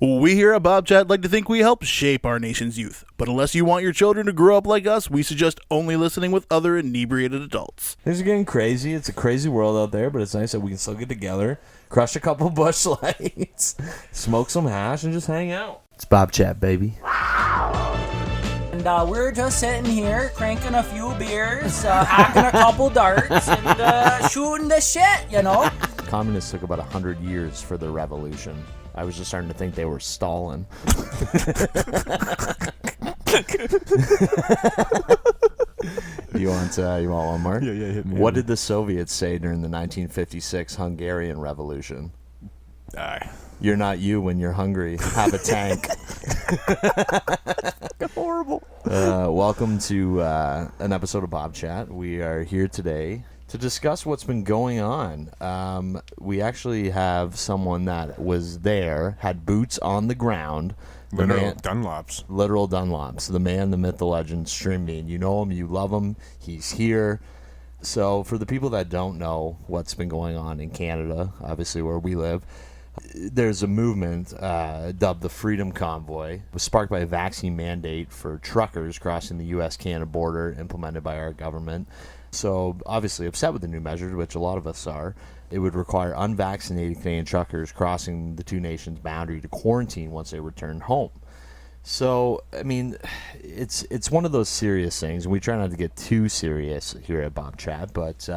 We here at Bobchat like to think we help shape our nation's youth, but unless you want your children to grow up like us, we suggest only listening with other inebriated adults. Things are getting crazy. It's a crazy world out there, but it's nice that we can still get together, crush a couple bush lights, smoke some hash, and just hang out. It's Bobchat, baby. And we're just sitting here, cranking a few beers, hacking a couple darts, and shooting the shit, you know? Communists took about 100 years for their revolution. I was just starting to think they were Stalin. You want one more? Yeah, hit me. What did the Soviets say during the 1956 Hungarian Revolution? You're not you when you're hungry. Have a tank. Horrible. Welcome to an episode of Bobchat. We are here today to discuss what's been going on. We actually have someone that was there, had boots on the ground. Literal Dunlops. Literal Dunlops. The man, the myth, the legend, Stringbean. You know him, you love him. He's here. So for the people that don't know what's been going on in Canada, obviously where we live, there's a movement dubbed the Freedom Convoy. It was sparked by a vaccine mandate for truckers crossing the U.S.-Canada border implemented by our government. So obviously upset with the new measures, which a lot of us are. It would require unvaccinated Canadian truckers crossing the two nations' boundary to quarantine once they return home. So, I mean, it's one of those serious things. We try not to get too serious here at Bobchat, but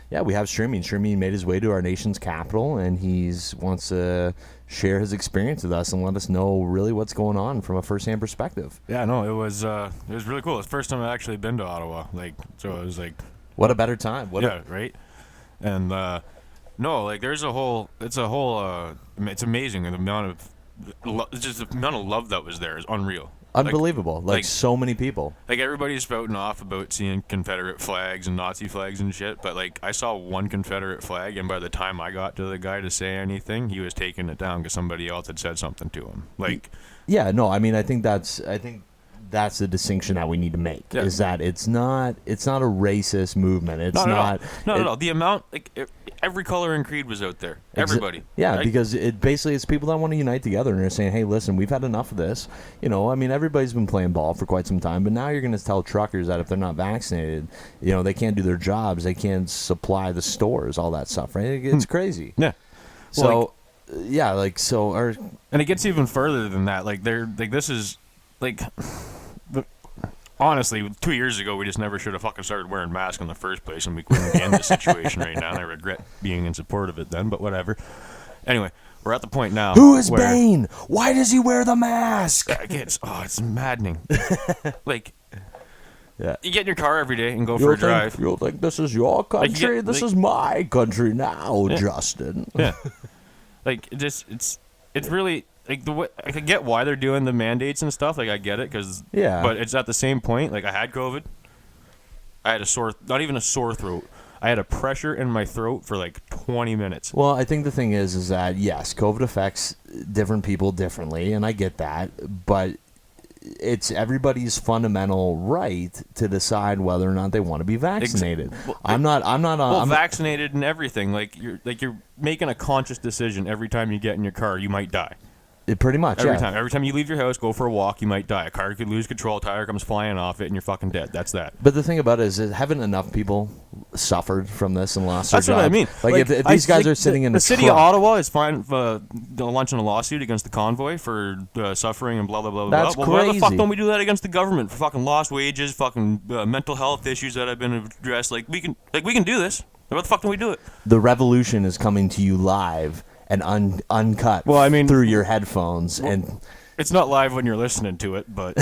yeah, we have Stringbean. Stringbean made his way to our nation's capital, and he wants to share his experience with us and let us know really what's going on from a first-hand perspective. Yeah, no, it was really cool. It's the first time I've actually been to Ottawa. So it was like, what a better time. Right? And there's it's amazing. The amount of the amount of love that was there is unreal. Unbelievable. Like so many people. Like, everybody's spouting off about seeing Confederate flags and Nazi flags and shit, but like, I saw one Confederate flag, and by the time I got to the guy to say anything, he was taking it down because somebody else had said something to him. Like, yeah, no, I mean, I think that's the distinction that we need to make, is that it's not a racist movement. It's not. No. The amount, every color and creed was out there. Everybody. Yeah, right? because it's people that want to unite together, and they're saying, hey, listen, we've had enough of this. You know, I mean, everybody's been playing ball for quite some time, but now you're going to tell truckers that if they're not vaccinated, you know, they can't do their jobs, they can't supply the stores, all that stuff, right? It's crazy. Yeah. So, and it gets even further than that. This is honestly, 2 years ago, we just never should have fucking started wearing masks in the first place, and we couldn't be in this situation right now, and I regret being in support of it then, but whatever. Anyway, we're at the point now. Who is Bane? Why does he wear the mask? It's maddening. Yeah. You get in your car every day and go for a drive. You'll think this is your country? This is my country now, Justin. Yeah. It's really... the way, I can get why they're doing the mandates and stuff. I get it, but it's at the same point. I had COVID. I had not even a sore throat. I had a pressure in my throat for 20 minutes. Well, I think the thing is that, yes, COVID affects different people differently, and I get that, but it's everybody's fundamental right to decide whether or not they want to be vaccinated. I'm not vaccinated and everything. You're making a conscious decision every time you get in your car. You might die. Pretty much, Every time you leave your house, go for a walk, you might die. A car could lose control, tire comes flying off it, and you're fucking dead. That's that. But the thing about it is, haven't enough people suffered from this and lost their jobs? That's what I mean. If these guys are sitting in the city of Ottawa is fine for launching a lawsuit against the convoy for suffering and blah, blah, blah, blah. That's crazy. Why the fuck don't we do that against the government for fucking lost wages, fucking mental health issues that have been addressed? We can do this. Why the fuck don't we do it? The revolution is coming to you live and uncut through your headphones. And it's not live when you're listening to it, but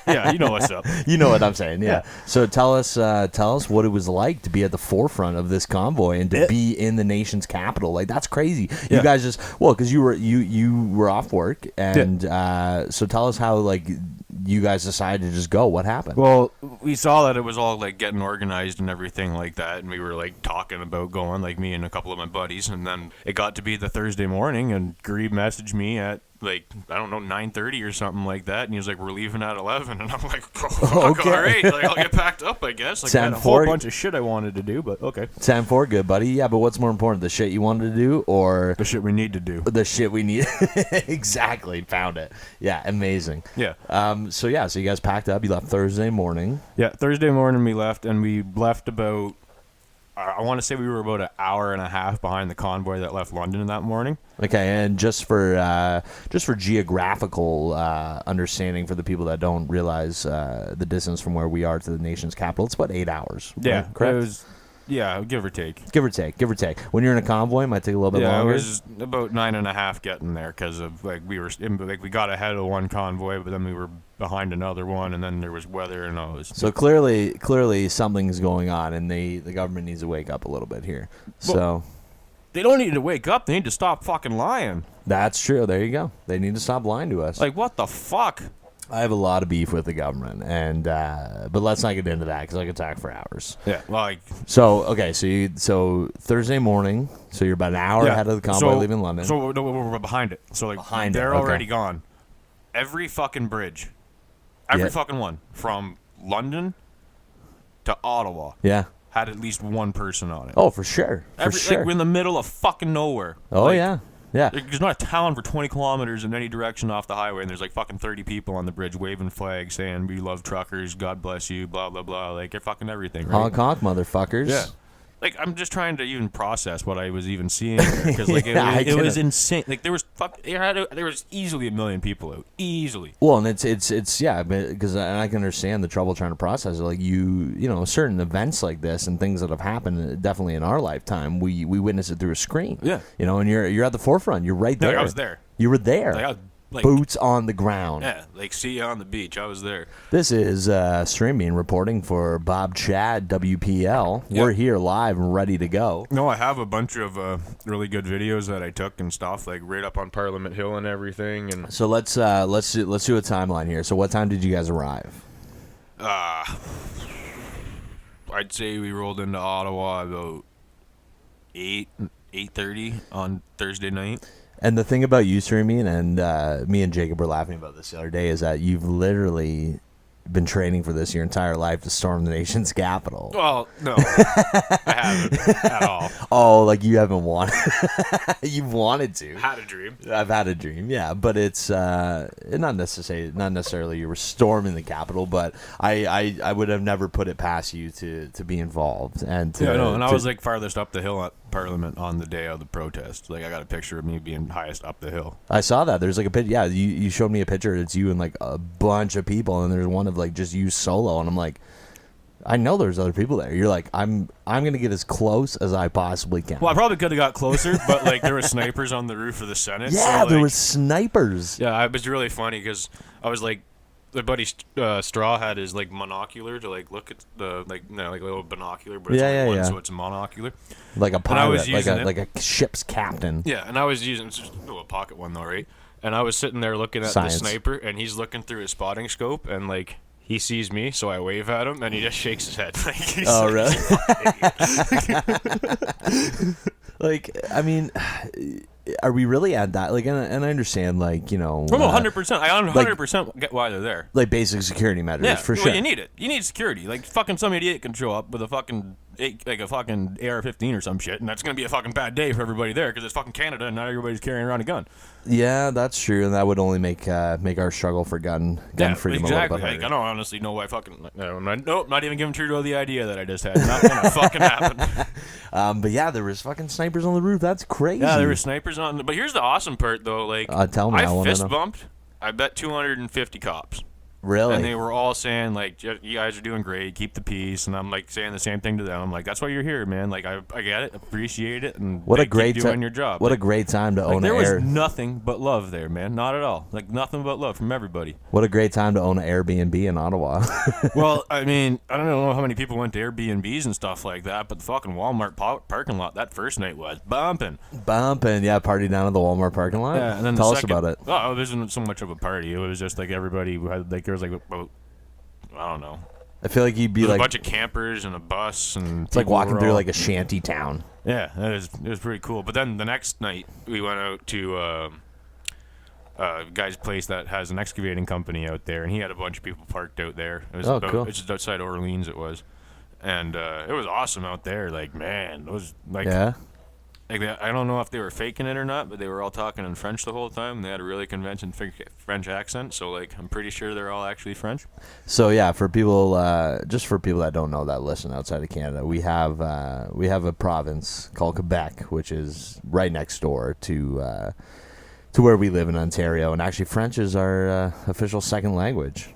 yeah, you know what's up. You know what I'm saying, yeah. So tell us what it was like to be at the forefront of this convoy and to be in the nation's capital. That's crazy. You guys because you were off work, and so tell us how you guys decided to just go. What happened? Well, we saw that it was all like getting organized and everything like that, and we were like talking about going, like me and a couple of my buddies, and then it got to be the Thursday morning, and Greeb messaged me at like, I don't know, 9:30 or something like that, and he was like, we're leaving at 11, and I'm like, oh, Okay. all right, like I'll get packed up, I guess. Like I had a whole bunch of shit I wanted to do, but okay. 10-4, good buddy. Yeah, but what's more important, the shit you wanted to do or The shit we need to do. the shit we need? Exactly, found it. Yeah, amazing. Yeah. So you guys packed up. You left Thursday morning. Yeah, Thursday morning we left, and we left about, I want to say we were about an hour and a half behind the convoy that left London that morning. Okay, and just for geographical understanding for the people that don't realize the distance from where we are to the nation's capital, it's about 8 hours. Yeah, right? Correct. It was, yeah, give or take. Give or take. When you're in a convoy, it might take a little bit longer. It was about 9.5 getting there because of like we got ahead of one convoy, but then we were behind another one, and then there was weather and all this. So clearly something's going on, and the government needs to wake up a little bit here. So they don't need to wake up; they need to stop fucking lying. that's true. There you go. They need to stop lying to us. Like what the fuck? I have a lot of beef with the government, and but let's not get into that because I could talk for hours. Yeah, like So okay, so Thursday morning, so you're about an hour ahead of the convoy leaving London. So no, we're behind it. So like they're okay. already gone. Every fucking bridge, every fucking one from London to Ottawa. Yeah. Had at least one person on it. Oh, for sure. Like we're in the middle of fucking nowhere. Oh Like, yeah. Yeah. There's not a town for 20 kilometers in any direction off the highway, and there's like fucking 30 people on the bridge waving flags saying, we love truckers, God bless you, blah, blah, blah. Like, they're fucking everything, right? Honk honk, motherfuckers. Yeah. Like, I'm just trying to even process what I was even seeing there, because like, Yeah, it was insane. Like, there was easily 1 million people out. Easily. Well, and it's yeah, because I can understand the trouble trying to process it. Like you know, certain events like this and things that have happened definitely in our lifetime, we witness it through a screen. Yeah. You know, and you're at the forefront. You're right there. Like, I was there. You were there. Like, I was, like, boots on the ground. Yeah, like see you on the beach. I was there. This is Stringbean reporting for Bobchat WPL. Yep. We're here live and ready to go. No, I have a bunch of really good videos that I took and stuff, like right up on Parliament Hill and everything. And So let's do a timeline here. So what time did you guys arrive? I'd say we rolled into Ottawa about 8:30 on Thursday night. And the thing about you, Stringbean, and me and Jacob were laughing about this the other day, is that you've literally been training for this your entire life to storm the nation's capital. Well, no, I haven't at all. Oh, like you haven't wanted. You've wanted to. Had a dream. I've had a dream, yeah, but it's not necessarily you were storming the Capitol, but I would have never put it past you to be involved and to, I was like farthest up the hill at Parliament on the day of the protest. Like I got a picture of me being highest up the hill. I saw that. There's like a picture. Yeah, you showed me a picture. It's you and like a bunch of people, and there's one of like just you solo, and I'm like, I know there's other people there. You're like, I'm gonna get as close as I possibly can. Well, I probably could have got closer, but like there were snipers on the roof of the Senate. Yeah, so, there like, were snipers. Yeah, it was really funny because I was like, my buddy Straw had his like monocular to like look at the like a little binocular, but it's only one, so it's a monocular. Like a pilot, I was like a ship's captain. Yeah, and I was using it's just a pocket one though, right? And I was sitting there looking at Science. the sniper, and he's looking through his spotting scope, and like he sees me, so I wave at him, and he just shakes his head. Like, he's Oh, like, really? Like, I mean, are we really at that? Like, and I understand, like, you know, 100%. I 100% get why they're there. like basic security measures Yeah, for well, sure. you need it. You need security. Like fucking some idiot can show up with a fucking AR-15 or some shit, and that's gonna be a fucking bad day for everybody there because it's fucking Canada and not everybody's carrying around a gun. Yeah, that's true, and that would only make our struggle for gun freedom exactly. a little bit Like, harder. I don't honestly know why fucking. Nope, not even giving Trudeau the idea that I just had. Not gonna fucking happen. But yeah, there was fucking snipers on the roof. That's crazy. Yeah, there were snipers on. But here's the awesome part, though. Like, tell me, I I wanna fist know. bumped. I bet 250 cops. Really? And they were all saying, like, you guys are doing great, keep the peace. And I'm, like, saying the same thing to them. I'm like, that's why you're here, man. Like, I get it, appreciate it, and What a keep great doing your job. What like, a great time to like, own there an was air. nothing but love there, man. Not at all. Like, nothing but love from everybody. What a great time to own an Airbnb in Ottawa. Well, I mean, I don't know how many people went to Airbnbs and stuff like that, but the fucking Walmart parking lot that first night was bumping. Bumping, yeah, party down at the Walmart parking lot. Yeah, and then Tell the us second, about it. Oh, it wasn't so much of a party. It was just like everybody had, like, there was like about, I don't know, I feel like you'd be a bunch of campers and a bus, and it's like walking through like a shanty town. Yeah, it was pretty cool. But then the next night we went out to a guy's place that has an excavating company out there, and he had a bunch of people parked out there. It was cool. It's just outside Orleans. It was, and it was awesome out there. Like, man, it was like. Yeah. Like I don't know if they were faking it or not, but they were all talking in French the whole time. They had a really conventional French accent, so like I'm pretty sure they're all actually French. So yeah, for people, just for people that don't know that listen outside of Canada, we have a province called Quebec, which is right next door to where we live in Ontario, and actually French is our official second language.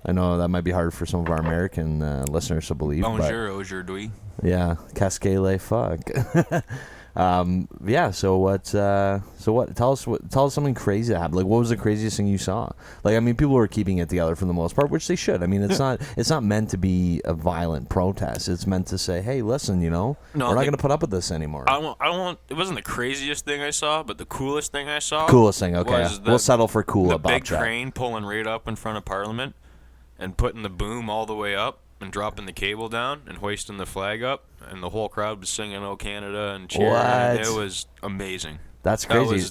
I know that might be hard for some of our American listeners to believe. Bonjour, aujourd'hui. Yeah, casque les fuck. Yeah. So what? Tell us something crazy that happened. Like, what was the craziest thing you saw? Like, I mean, people were keeping it together for the most part, which they should. I mean, it's not meant to be a violent protest. It's meant to say, hey, listen, we're not going to put up with this anymore. I want. It wasn't the craziest thing I saw, but the coolest thing I saw. Coolest thing. Okay, we'll settle for cool. The big crane pulling right up in front of Parliament, and putting the boom all the way up, and dropping the cable down, and hoisting the flag up, and the whole crowd was singing "Oh Canada" and cheering. What? It was amazing. That's crazy.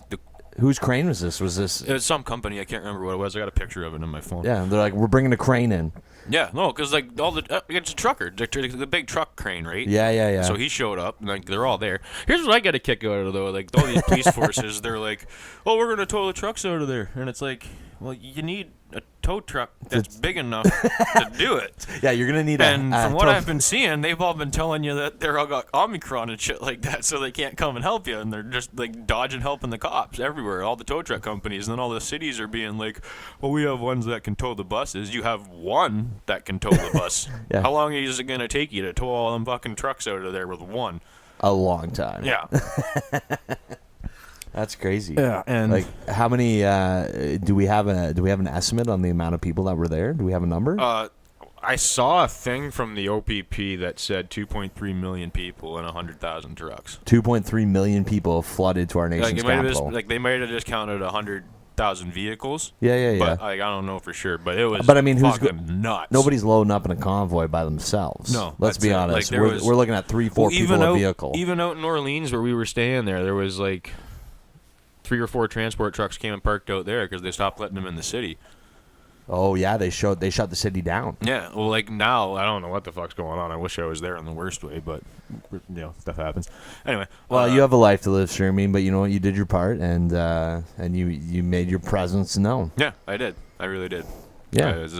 Whose crane was this? It was some company. I can't remember what it was. I got a picture of it in my phone. Yeah, they're like, we're bringing a crane in. Yeah, no, because like all the it's a trucker, the big truck crane, right? Yeah. So he showed up, and like they're all there. Here's what I get a kick out of though, like all these police forces, they're like, "Oh, we're gonna tow the trucks out of there," and it's like, well, you need a tow truck that's big enough to do it. Yeah, you're gonna need. And from what I've been seeing, they've all been telling you that they're all got Omicron and shit like that, so they can't come and help you, and they're just like dodging helping the cops everywhere. All the tow truck companies, and then all the cities are being like, "Well, we have ones that can tow the buses. You have one that can tow the bus. Yeah. How long is it gonna take you to tow all them fucking trucks out of there with one?" A long time. Yeah. That's crazy. Yeah, and like, how many? Do we have an estimate on the amount of people that were there? Do we have a number? I saw a thing from the OPP that said 2.3 million people and 100,000 trucks. 2.3 million people flooded to our nation's capital. They might have just counted 100,000 vehicles. Yeah. But I don't know for sure. But it was. But I mean, who's nuts? Nobody's loading up in a convoy by themselves. No, let's be honest. Like, we're looking at 3-4 people a vehicle. Even out in Orleans where we were staying there was like 3 or 4 transport trucks came and parked out there because they stopped letting them in the city. Oh yeah, they shut the city down. Yeah, well, like now I don't know what the fuck's going on. I wish I was there in the worst way, but stuff happens. Anyway, well, you have a life to live, Stringbean, but you know what? You did your part, and you made your presence known. Yeah, I did. I really did. Yeah, I was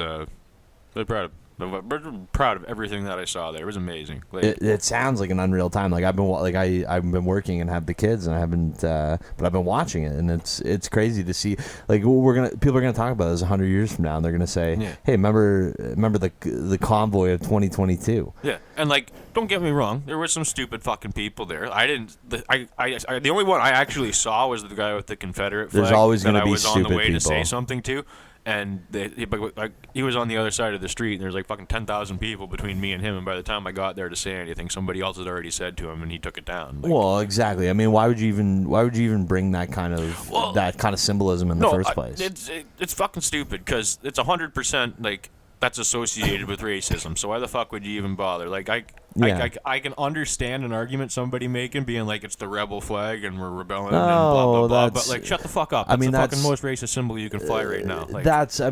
really proud of everything that I saw there. It was amazing. Like, it sounds like an unreal time. Like I've been working and have the kids, and I haven't, but I've been watching it, and it's crazy to see. Like people are gonna talk about this 100 years from now, and they're gonna say, "Hey, remember the convoy of 2022?" Yeah, and like, don't get me wrong, there were some stupid fucking people there. The only one I actually saw was the guy with the Confederate flag. There's always that gonna be I was stupid on the way people to say something to. And he was on the other side of the street, and there's like fucking 10,000 people between me and him. And by the time I got there to say anything, somebody else had already said to him, and he took it down. Like, well, exactly. I mean, why would you even bring that kind of symbolism in the first place? It's fucking stupid because it's 100% like that's associated with racism. So why the fuck would you even bother? Like I can understand an argument somebody making being like it's the rebel flag and we're rebelling and blah blah blah. But like, shut the fuck up. That's the fucking most racist symbol you can fly right now. Like, that's a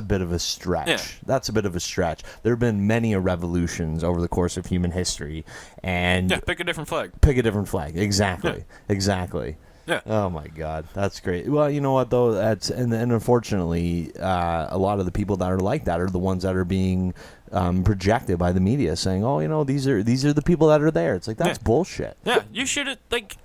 bit of a stretch. Yeah. That's a bit of a stretch. There have been many revolutions over the course of human history, and pick a different flag. Exactly. Yeah. Exactly. Yeah. Oh my God, that's great. Well, you know what though? That's and unfortunately, a lot of the people that are like that are the ones that are being projected by the media, saying, "Oh, these are the people that are there." It's like that's bullshit. Yeah, you should like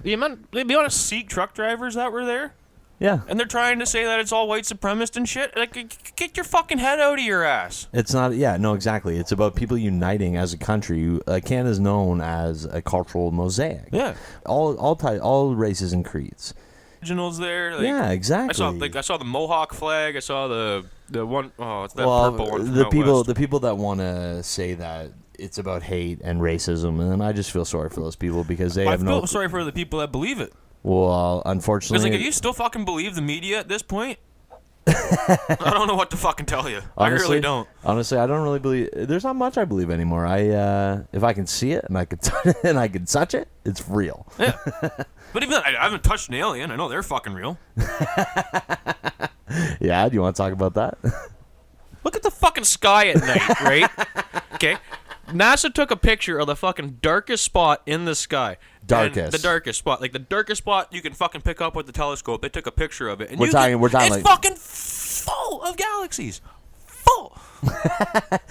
the amount of Sikh truck drivers that were there. Yeah. And they're trying to say that it's all white supremacist and shit. Like, get your fucking head out of your ass. It's not. Yeah. No. Exactly. It's about people uniting as a country. Canada is known as a cultural mosaic. Yeah. All races and creeds. Originals there. Like, yeah. Exactly. I saw the Mohawk flag. I saw the one. Oh, it's that purple one. From the people that want to say that it's about hate and racism, and I just feel sorry for those people because they have no. I feel sorry for the people that believe it. Well, unfortunately, because like, if you still fucking believe the media at this point, I don't know what to fucking tell you. Honestly, I really don't. Honestly, I don't really believe. There's not much I believe anymore. If I can see it and I can and I can touch it, it's real. Yeah. But even then, I haven't touched an alien. I know they're fucking real. Yeah, do you want to talk about that? Look at the fucking sky at night, right? Okay. NASA took a picture of the fucking darkest spot in the sky. Darkest. And the darkest spot. Like the darkest spot you can fucking pick up with the telescope. They took a picture of it. And We're talking it's like fucking full of galaxies. Full.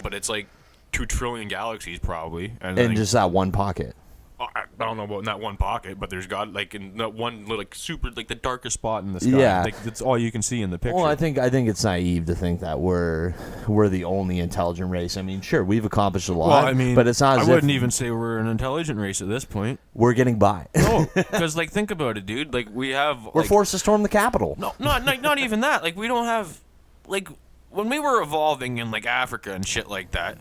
But it's like 2 trillion galaxies probably. And in just that one pocket. I don't know about in that one pocket, but there's got like in that one like super like the darkest spot in the sky. Yeah, like, that's all you can see in the picture. Well, I think it's naive to think that we're the only intelligent race. I mean, sure, we've accomplished a lot. Well, I mean, but it's not. I wouldn't even say we're an intelligent race at this point. We're getting by. No, because like think about it, dude. Like we have. We're like, forced to storm the Capitol. No, not even that. Like we don't have, like when we were evolving in like Africa and shit like that.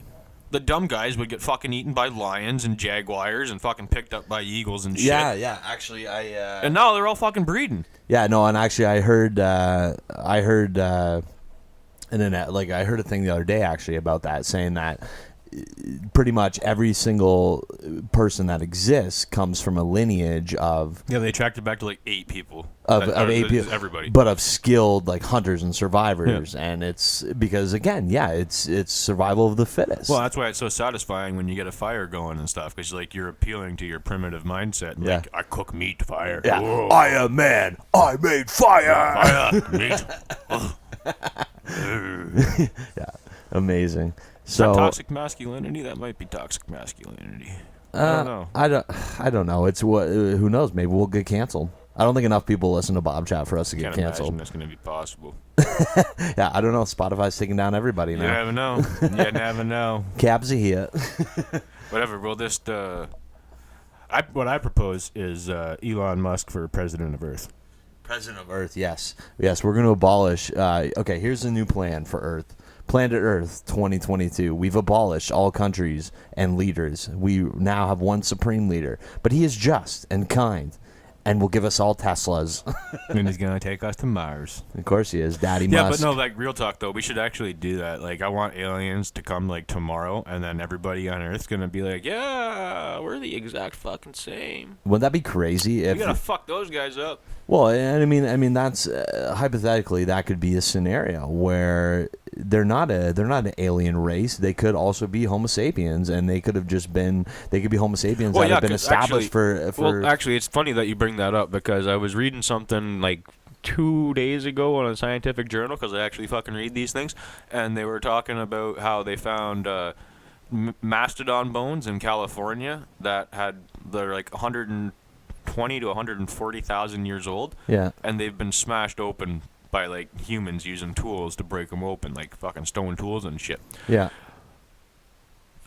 The dumb guys would get fucking eaten by lions and jaguars and fucking picked up by eagles and shit. Yeah. Actually, and now they're all fucking breeding. Yeah, no, and actually, I heard a thing the other day actually about that, saying that pretty much every single person that exists comes from a lineage of they tracked it back to like 8 people of 8 people, everybody, but of skilled like hunters and survivors, and it's because again, it's survival of the fittest. Well, that's why it's so satisfying when you get a fire going and stuff, because like you're appealing to your primitive mindset. And, like I cook meat, fire. Yeah, Whoa. I am man. I made fire. Meat. Yeah, amazing. So toxic masculinity, that might be toxic masculinity. I don't know. I don't know. It's what. Who knows? Maybe we'll get canceled. I don't think enough people listen to Bobchat for us to get canceled. That's going to be possible. Yeah, I don't know. Spotify's taking down everybody now. You never know. You never know. Cabs are here. Whatever. We'll just. What I propose is Elon Musk for president of Earth. President of Earth. Yes. We're going to abolish. Okay. Here's a new plan for Earth. Planet Earth 2022. We've abolished all countries and leaders. We now have one supreme leader, but he is just and kind and will give us all Teslas. And he's going to take us to Mars. Of course he is. Daddy Musk. Yeah, but no, like, real talk, though, we should actually do that. Like, I want aliens to come, like, tomorrow, and then everybody on Earth's going to be like, yeah, we're the exact fucking same. Wouldn't that be crazy? If we got to fuck those guys up. Well, and I mean, that's hypothetically that could be a scenario where they're not an alien race. They could also be Homo sapiens, and they could be Homo sapiens that have been established for. Well, actually, it's funny that you bring that up, because I was reading something like 2 days ago on a scientific journal, because I actually fucking read these things, and they were talking about how they found mastodon bones in California they're like 120 to 140,000 years old. Yeah. And they've been smashed open by like humans using tools to break them open, like fucking stone tools and shit. Yeah.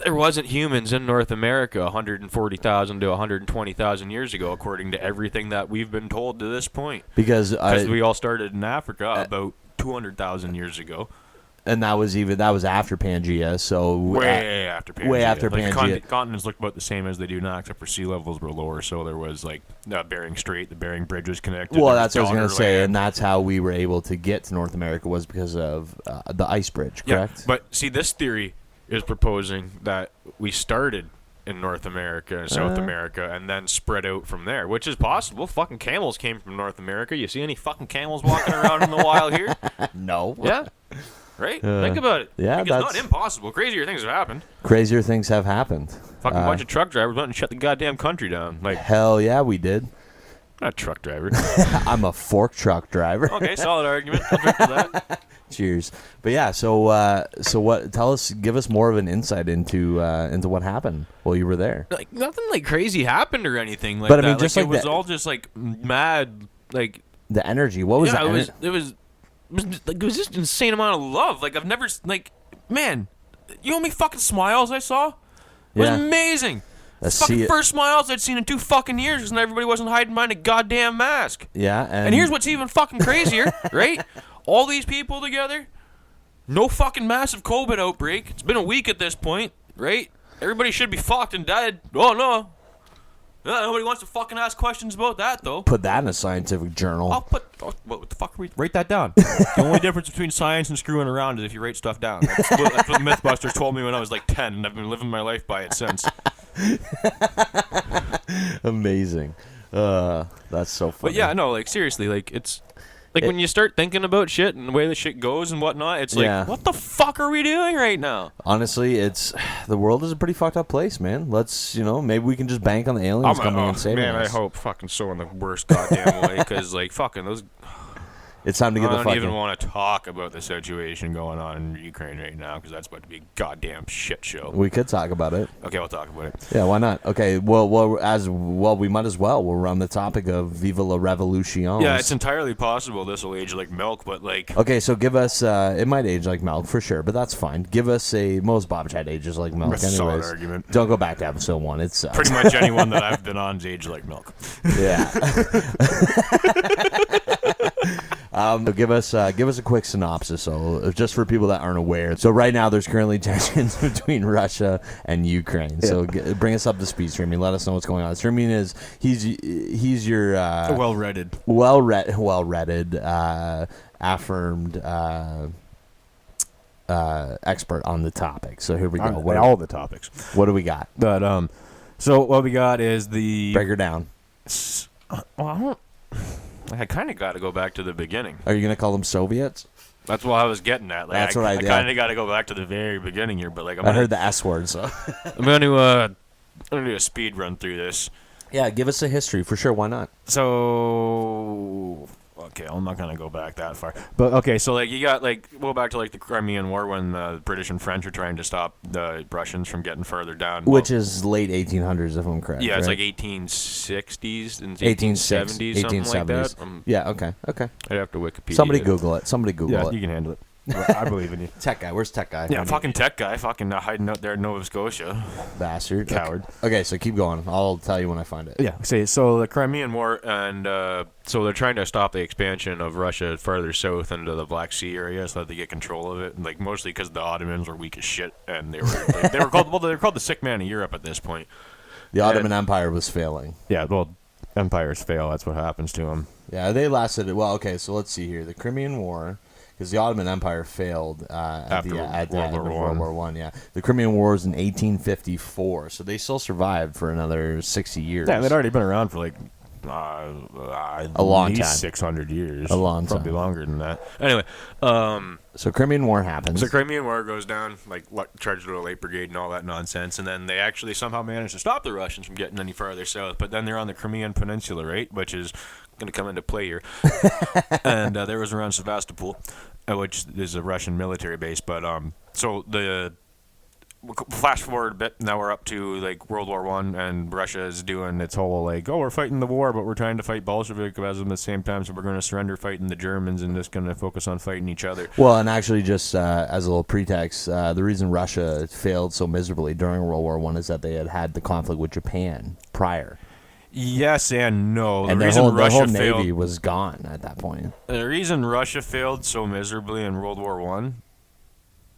There wasn't humans in North America 140,000 to 120,000 years ago, according to everything that we've been told to this point. Because we all started in Africa about 200,000 years ago. And that was after Pangea, so way after Pangea. Way after like Pangea. Continents looked about the same as they do now, except for sea levels were lower. So there was like Bering Strait, the Bering Bridge was connected. Well, that's what I was going to say, and that's how we were able to get to North America, was because of the ice bridge, correct? Yeah, but see, this theory is proposing that we started in North America and South America and then spread out from there, which is possible. Fucking camels came from North America. You see any fucking camels walking around in the wild here? No. Yeah. Right? Think about it. Yeah, it's not impossible. Crazier things have happened. Crazier things have happened. Fucking bunch of truck drivers went and shut the goddamn country down. Like, hell yeah, we did. I'm not a truck driver. I'm a fork truck driver. Okay, solid argument. I'll drink to that. Cheers. But yeah, so what? Give us more of an insight into what happened while you were there. Like nothing like crazy happened or anything like but, that. I mean, just like it was all just like mad, like the energy. What was that? It was just an insane amount of love. Like I've never man, you know how many fucking smiles I saw? It was amazing. Fucking first smiles I'd seen in 2 fucking years, because everybody wasn't hiding behind a goddamn mask. Yeah, and here's what's even fucking crazier, right? All these people together, no fucking massive COVID outbreak. It's been a week at this point, right? Everybody should be fucked and dead. Oh no. Nobody wants to fucking ask questions about that, though. Put that in a scientific journal. What the fuck are we? Write that down. The only difference between science and screwing around is if you write stuff down. That's what Mythbusters told me when I was like 10, and I've been living my life by it since. Amazing. That's so funny. But yeah, no, like seriously, like it's like when you start thinking about shit and the way the shit goes and whatnot, it's like, what the fuck are we doing right now? Honestly, the world is a pretty fucked up place, man. Let's, maybe we can just bank on the aliens coming and saving us. Man, I hope fucking so in the worst goddamn way, because like fucking those. It's time to get the fucking... I don't even want to talk about the situation going on in Ukraine right now, because that's about to be a goddamn shit show. We could talk about it. Okay, we'll talk about it. Yeah, why not? Okay, well, we might as well. We're on the topic of Viva la Revolution. Yeah, it's entirely possible this will age like milk, but like... Okay, so give us... it might age like milk, for sure, but that's fine. Give us most Bobchat ages like milk. That's a solid argument. Don't go back to episode 1. It sucks. Pretty much anyone that I've been on's age like milk. Yeah. Give us a quick synopsis, just for people that aren't aware. So right now, there's currently tensions between Russia and Ukraine. Yeah. So bring us up to speed, Stringbean. Let us know what's going on. Stringbean he's your well-readed, affirmed expert on the topic. So here we go. All the topics. What do we got? But so what we got is the break her down. I kind of got to go back to the beginning. Are you going to call them Soviets? That's what I was getting at. Like, That's what I kind of got to go back to the very beginning here, but like I heard the S word, so I'm going to do a speed run through this. Yeah, give us a history for sure. Why not? So, okay, I'm not going to go back that far. But okay, so like you got go back to like the Crimean War when the British and French were trying to stop the Russians from getting further down. Which is late 1800s, if I'm correct. Yeah, it's right? like 1860s and 1870s, something like that. Yeah, okay. I'd have to Wikipedia. Somebody Google it. Yeah, you can handle it. I believe in you. Tech guy. Where's tech guy? Yeah, fucking tech guy. Fucking hiding out there in Nova Scotia. Bastard. Coward. Okay, so keep going. I'll tell you when I find it. Yeah. So the Crimean War, and so they're trying to stop the expansion of Russia further south into the Black Sea area so that they get control of it. Like mostly because the Ottomans were weak as shit, and they were called the sick man of Europe at this point. The Ottoman Empire was failing. Yeah. Well, empires fail. That's what happens to them. Yeah, they lasted. Well, okay. So let's see here. The Crimean War. Because the Ottoman Empire failed after World War One. Yeah, the Crimean War was in 1854, so they still survived for another 60 years. Yeah, they'd already been around for like a long time, 600 years, a long time, probably longer than that. Anyway, so Crimean War happens. So Crimean War goes down, like charged with a light brigade and all that nonsense, and then they actually somehow managed to stop the Russians from getting any farther south. But then they're on the Crimean Peninsula, right, which is going to come into play here. And there was around Sevastopol, which is a Russian military base. But so the flash forward a bit, now we're up to like World War One, and Russia is doing its whole like, we're fighting the war, but we're trying to fight Bolsheviks at the same time, so we're going to surrender fighting the Germans and just going to focus on fighting each other. Well, and actually, just as a little pretext, the reason Russia failed so miserably during World War One is that they had the conflict with Japan prior. Yes and no. And their whole navy was gone at that point. The reason Russia failed so miserably in World War One,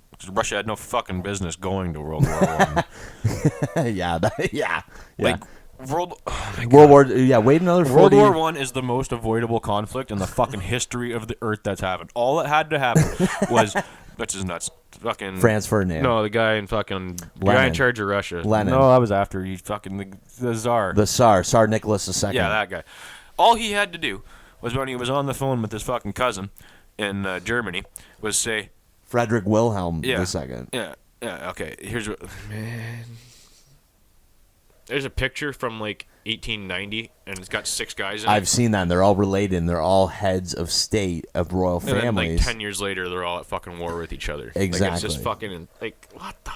because Russia had no fucking business going to World War One. Yeah. Like World War. Yeah, wait another 40. World War One is the most avoidable conflict in the fucking history of the earth that's happened. All that had to happen was, which is nuts. Fucking Franz Ferdinand. No, the guy in fucking guy in charge of Russia. Lenin. No, that was after he fucking the Tsar. The Tsar Nicholas II. Yeah, that guy. All he had to do was when he was on the phone with his fucking cousin in Germany was say Frederick Wilhelm II. Yeah. Okay. Here's what, man. There's a picture from like 1890, and it's got 6 guys in it. I've seen that. And they're all related, and they're all heads of state of royal families. And then, like 10 years later, they're all at fucking war with each other. Exactly. Like, it's just fucking like what the.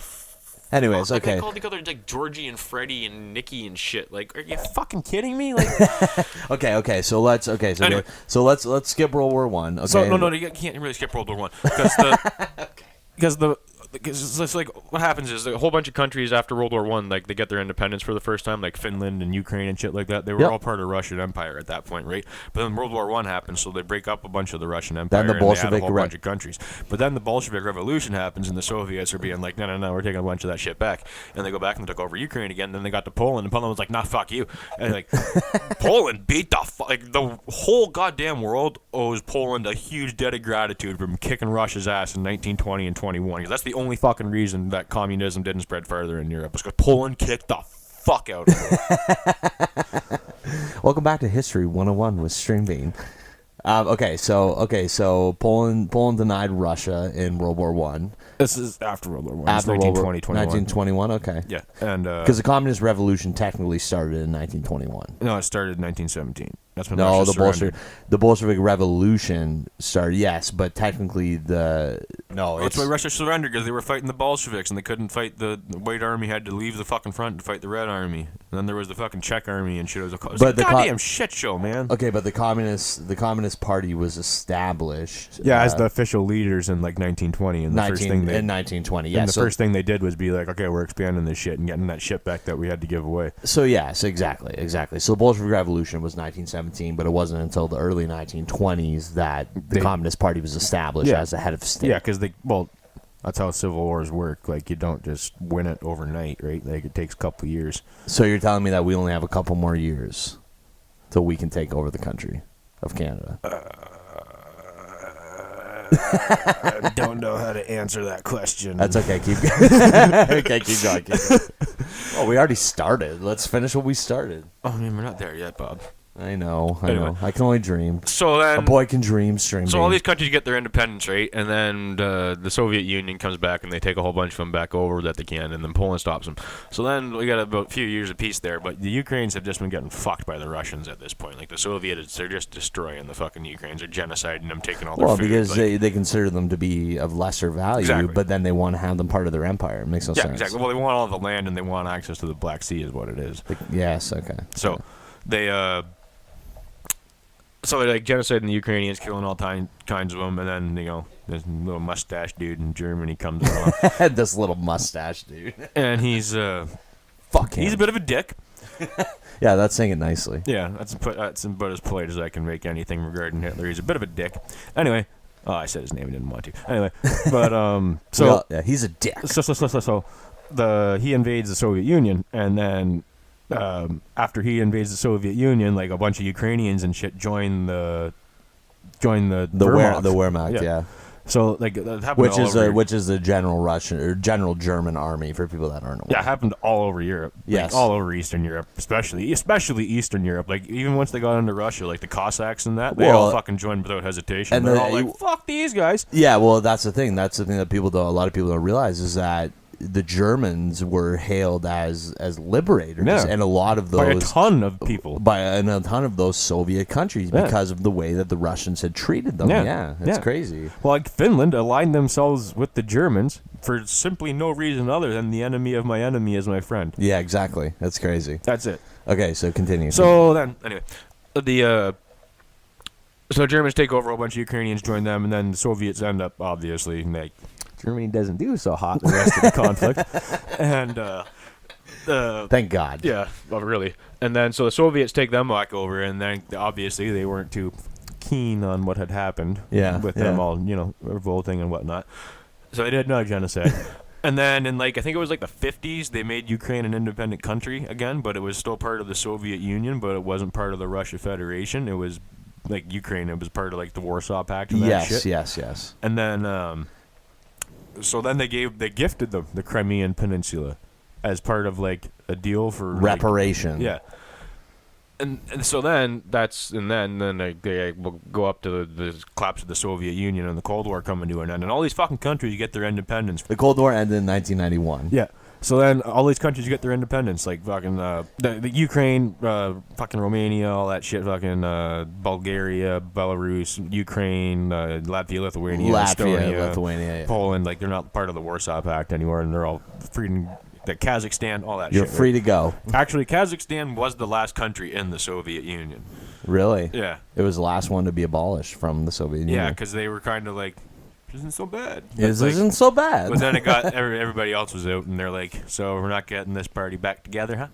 Anyways, like okay. They called each other like Georgie and Freddie and Nikki and shit. Like, are you fucking kidding me? Like. Okay. So let's Anyway. let's skip World War One. Okay. So no, you can't really skip World War One because the it's like what happens is a whole bunch of countries after World War One, like they get their independence for the first time, like Finland and Ukraine and shit like that. They were all part of Russian Empire at that point, right? But then World War One happened, so they break up a bunch of the Russian Empire. Then the Bolshevik and they add a whole bunch of countries. But then the Bolshevik Revolution happens, and the Soviets are being like, no, we're taking a bunch of that shit back, and they go back and took over Ukraine again. Then they got to Poland, and Poland was like, nah, fuck you, and like Poland beat the whole goddamn world owes Poland a huge debt of gratitude from kicking Russia's ass in 1920 and 21. Because that's the only fucking reason that communism didn't spread further in Europe. Was because Poland kicked the fuck out of it. Welcome back to History 101 with Stringbean. So Poland denied Russia in World War One. This is after World War One. After 1920, 1921, okay. Yeah, and because the Communist Revolution technically started in 1921. No, it started in 1917. That's when No, Russia the Bolshevik Revolution started, yes, but technically that's why Russia surrendered, because they were fighting the Bolsheviks and they couldn't fight the White Army. Had to leave the fucking front to fight the Red Army. And then there was the fucking Czech Army and shit. It was a goddamn shit show, man. Okay, but the Communist Party was established. Yeah, as the official leaders in like 1920, and the first thing in 1920. Yeah, first thing they did was be like, okay, we're expanding this shit and getting that shit back that we had to give away. So yes, exactly. So the Bolshevik Revolution was 1917. But it wasn't until the early 1920s that the Communist Party was established as the head of state. Yeah, because that's how civil wars work. Like, you don't just win it overnight, right? Like, it takes a couple of years. So you're telling me that we only have a couple more years till we can take over the country of Canada? I don't know how to answer that question. That's okay. Keep going. Okay, keep going. Oh, we already started. Let's finish what we started. Oh, I mean, we're not there yet, Bob. I know. Anyway. I can only dream. So then, a boy can dream. String. So all these countries get their independence, right? And then the Soviet Union comes back and they take a whole bunch of them back over that they can, and then Poland stops them. So then we got about a few years of peace there, but the Ukrainians have just been getting fucked by the Russians at this point. Like the Soviets, they're just destroying the fucking Ukrainians. They're genociding them, taking all their food. Because they consider them to be of lesser value, but then they want to have them part of their empire. It makes no sense. Yeah, exactly. Well, they want all the land and they want access to the Black Sea is what it is. Yes, okay. So they... So they're like genociding the Ukrainians, killing all kinds of them, and then this little mustache dude in Germany comes along. This little mustache dude, and he's fuck him. He's a bit of a dick. Yeah, that's saying it nicely. Yeah, that's about as polite as I can make anything regarding Hitler. He's a bit of a dick. Anyway, I said his name. I didn't want to. Anyway, but yeah, he's a dick. So he invades the Soviet Union, and then. After he invades the Soviet Union, like a bunch of Ukrainians and shit join the Wehrmacht, yeah. So like that happened which is the general Russian or general German army for people that aren't aware. Yeah, it happened all over Europe. Yes, like, all over Eastern Europe, especially Eastern Europe. Like even once they got into Russia, like the Cossacks and that, they all fucking joined without hesitation. And they're all like, "Fuck these guys." Yeah, well, that's the thing. That's the thing that a lot of people don't realize is that the Germans were hailed as liberators, and a lot of those by a ton of people, a ton of those Soviet countries because of the way that the Russians had treated them. Yeah, it's crazy. Well, like Finland aligned themselves with the Germans for simply no reason other than the enemy of my enemy is my friend. Yeah, exactly. That's crazy. That's it. Okay, so continue. So then, anyway, so Germans take over, a bunch of Ukrainians join them, and then the Soviets end up obviously like. Germany doesn't do so hot the rest of the conflict, and thank God. Yeah, well, really. And then so the Soviets take them back over, and then obviously they weren't too keen on what had happened. With them all, revolting and whatnot. So they did no genocide. And then in I think it was like the 50s, they made Ukraine an independent country again, but it was still part of the Soviet Union, but it wasn't part of the Russia Federation. It was like Ukraine. It was part of like the Warsaw Pact and that shit. Yes. And then. So then they gifted them the Crimean Peninsula as part of like a deal for reparation. Yeah, and so then then they will go up to the collapse of the Soviet Union and the Cold War coming to an end, and all these fucking countries get their independence. The Cold War ended in 1991. Yeah. So then all these countries get their independence, like fucking the Ukraine, fucking Romania, all that shit, fucking Bulgaria, Belarus, Ukraine, Latvia, Lithuania, Poland. Like they're not part of the Warsaw Pact anymore, and they're all free. Kazakhstan, all that You're shit. You're free to go. Actually, Kazakhstan was the last country in the Soviet Union. Really? Yeah. It was the last one to be abolished from the Soviet Union. Yeah, because they were kind of like isn't so bad. This isn't so bad. But then it got everybody else was out, and they're like, so we're not getting this party back together, huh?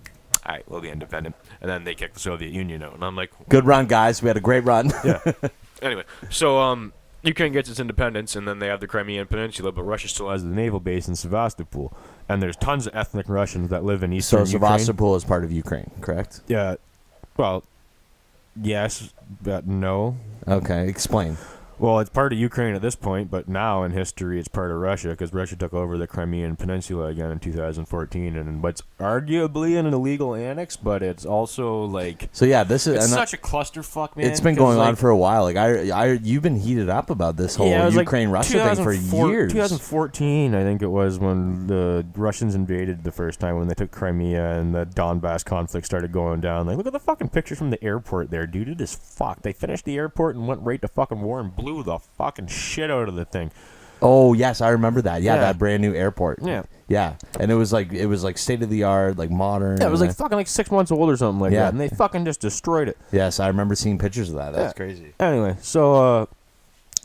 All right, we'll be independent. And then they kicked the Soviet Union out, and I'm like, good run, guys. We had a great run. Yeah. Anyway, so Ukraine gets its independence, and then they have the Crimean Peninsula, but Russia still has the naval base in Sevastopol, and there's tons of ethnic Russians that live in eastern Ukraine. So Sevastopol is part of Ukraine, correct? Yeah. Well, yes, but no. Okay, explain. Well, it's part of Ukraine at this point, but now in history it's part of Russia because Russia took over the Crimean Peninsula again in 2014, and what's arguably an illegal annex, but it's also like so. Yeah, this is it's such a clusterfuck, man. It's been going on for a while. Like you've been heated up about this whole Ukraine-Russia thing for years. 2014, I think it was when the Russians invaded the first time when they took Crimea and the Donbass conflict started going down. Like, look at the fucking pictures from the airport there, dude. It is fucked. They finished the airport and went right to fucking war and blew the fucking shit out of the thing. Oh yes, I remember that. Yeah, that brand new airport. Yeah, and it was like state of the art, like modern. Yeah, it was like fucking like 6 months old or something like that, and they fucking just destroyed it. Yes, I remember seeing pictures of that. That's crazy. Anyway, so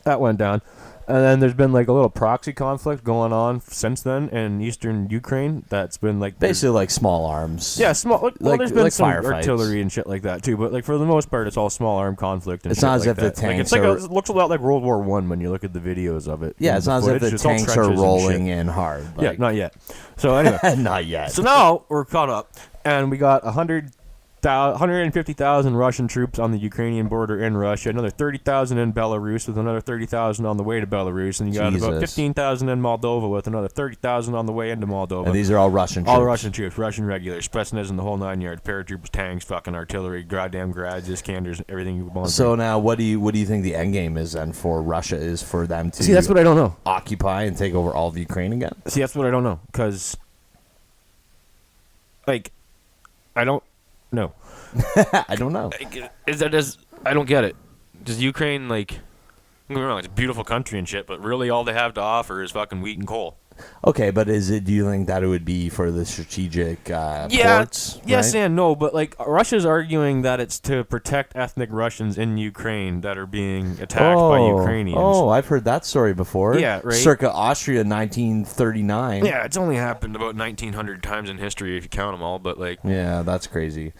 that went down. And then there's been like a little proxy conflict going on since then in eastern Ukraine. That's been like basically like small arms. Yeah, small. Well, there's been some firefights. Artillery and shit like that too. But like for the most part, it's all small arm conflict. And it's not as if that. the tanks. It looks a lot like World War I when you look at the videos of it. Yeah, it's not as if the tanks are rolling in hard. Yeah, not yet. So anyway, not yet. So now we're caught up, and we got 150,000 Russian troops on the Ukrainian border in Russia, another 30,000 in Belarus, with another 30,000 on the way to Belarus, and you got about 15,000 in Moldova, with another 30,000 on the way into Moldova. And these are all Russian troops. All Russian troops, Russian regulars, Spetsnaz and the whole 9 yards, paratroopers, tanks, fucking artillery, goddamn grads, Iskanders, everything you want. So now, what do you think the end game is then for Russia? Is for them to that's what I don't know. Occupy and take over all of Ukraine again? See, that's what I don't know, because like I don't know. I don't know. I don't get it. Does Ukraine, like, don't get me wrong, it's a beautiful country and shit, but really all they have to offer is fucking wheat and coal. Okay, but do you think that it would be for the strategic ports? Yes right? and no, but like Russia's arguing that it's to protect ethnic Russians in Ukraine that are being attacked by Ukrainians. Oh, I've heard that story before. Yeah, right. Circa Austria, 1939. Yeah, it's only happened about 1,900 times in history if you count them all, but like... Yeah, that's crazy.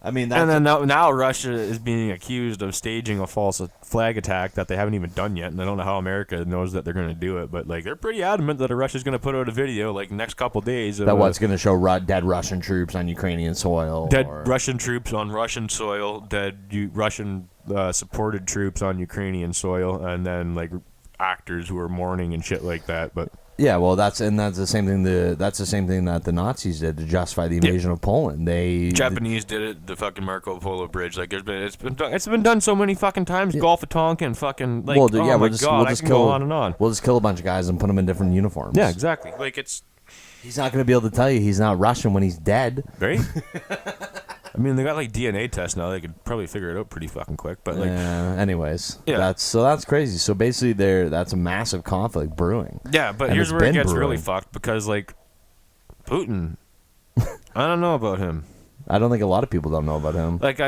I mean, and then now Russia is being accused of staging a false flag attack that they haven't even done yet, and I don't know how America knows that they're going to do it, but like they're pretty adamant that Russia's going to put out a video like next couple days that what's going to show dead Russian troops on Ukrainian soil, Russian troops on Russian soil, Russian supported troops on Ukrainian soil, and then like actors who are mourning and shit like that, but. Yeah, well, that's the same thing. That's the same thing that the Nazis did to justify the invasion of Poland. Japanese did it. The fucking Marco Polo Bridge. Like, it's been done so many fucking times. Gulf of Tonkin, fucking like. God, we'll just kill, go on and on. We'll just kill a bunch of guys and put them in different uniforms. Yeah, exactly. Like it's. He's not going to be able to tell you he's not Russian when he's dead. Right. I mean, they got like DNA tests now. They could probably figure it out pretty fucking quick. But like, anyways, that's crazy. So basically, that's a massive conflict brewing. Yeah, but here's where it gets really fucked because like Putin, I don't know about him. I don't think a lot of people don't know about him. Like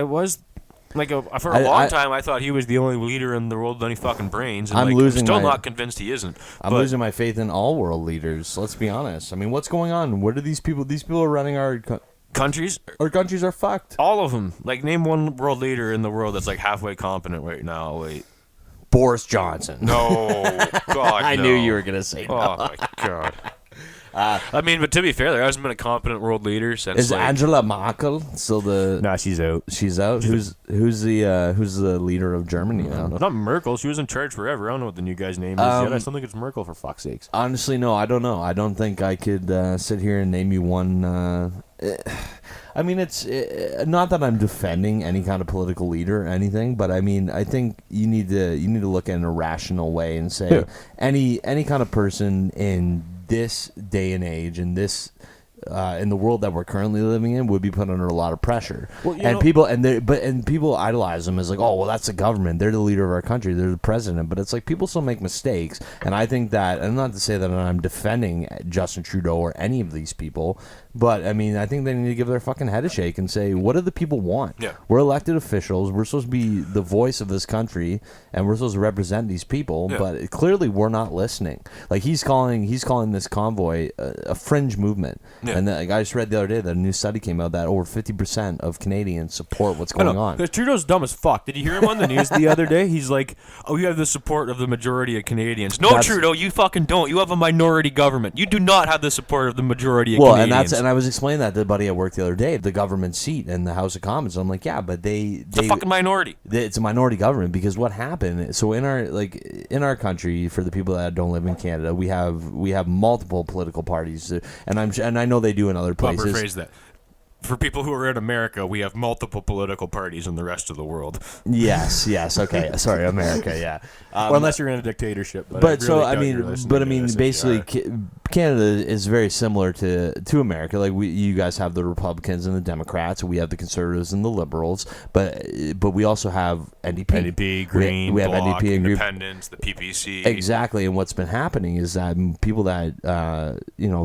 for a long time, I thought he was the only leader in the world with any fucking brains. And I'm still not convinced he isn't. I'm losing my faith in all world leaders. Let's be honest. I mean, what's going on? What are these people? These people are running our countries. Our countries are fucked. All of them. Like, name one world leader in the world that's like halfway competent right now. Wait. Boris Johnson. No. God, I no. knew you were gonna say no. Oh my God. I mean, but to be fair, there hasn't been a competent world leader since. Is Angela Merkel still the? Nah, she's out. She's out. Who's the leader of Germany now? It's not Merkel. She was in charge forever. I don't know what the new guy's name is yet. I still think it's Merkel, for fuck's sakes. Honestly, no, I don't know. I don't think I could sit here and name you one. I mean, it's not that I'm defending any kind of political leader or anything, but I mean, I think you need to look at it in a rational way and say any kind of person in this day and age, in this in the world that we're currently living in would be put under a lot of pressure. Well, and people idolize them as like, oh, well, that's the government. They're the leader of our country. They're the president. But it's like people still make mistakes. And I think that, and not to say that I'm defending Justin Trudeau or any of these people, but I mean, I think they need to give their fucking head a shake and say, what do the people want? Yeah. We're elected officials. We're supposed to be the voice of this country, and we're supposed to represent these people. Yeah. But clearly, we're not listening. Like he's calling this convoy a fringe movement. Yeah. And I just read the other day that a new study came out that over 50% of Canadians support what's going on. Because Trudeau's dumb as fuck. Did you hear him on the news the other day? He's like, "Oh, you have the support of the majority of Canadians." No, Trudeau, you fucking don't. You have a minority government. You do not have the support of the majority of Canadians. And I was explaining that to a buddy at work the other day. The government seat in the House of Commons. I'm like, yeah, but it's a fucking minority. It's a minority government because what happened? So in our country, for the people that don't live in Canada, we have multiple political parties, and I know they do in other places. I'll rephrase that. For people who are in America, we have multiple political parties in the rest of the world. Yes, okay. Sorry, America, yeah. Well, unless you're in a dictatorship. Basically, Canada is very similar to America. Like you guys have the Republicans and the Democrats. We have the Conservatives and the Liberals. But we also have NDP, Green, we have Bloc, NDP and Independents, the PPC. Exactly, and what's been happening is that people that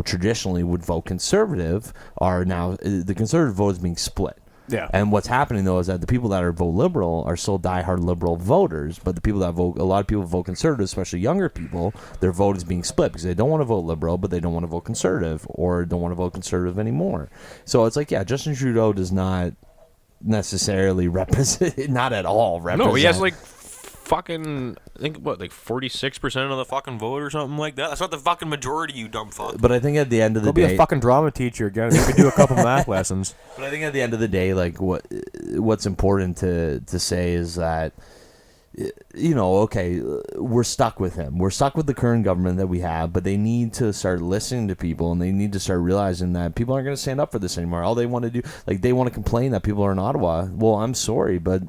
traditionally would vote Conservative are now the Conservative vote is being split. Yeah. And what's happening though is that the people that are vote Liberal are still diehard Liberal voters, but the people that vote, a lot of people vote Conservative, especially younger people, their vote is being split because they don't want to vote Liberal, but they don't want to vote Conservative or don't want to vote Conservative anymore. So it's like, yeah, Justin Trudeau does not necessarily represent, not at all represent. No, he has like fucking, I think, 46% of the fucking vote or something like that? That's not the fucking majority, you dumb fuck. But I think at the end of the day... Go be a fucking drama teacher again. You could do a couple math lessons. But I think at the end of the day, like, what's important to say is that, okay, we're stuck with him. We're stuck with the current government that we have, but they need to start listening to people, and they need to start realizing that people aren't going to stand up for this anymore. All they want to do, like, they want to complain that people are in Ottawa. Well, I'm sorry, but,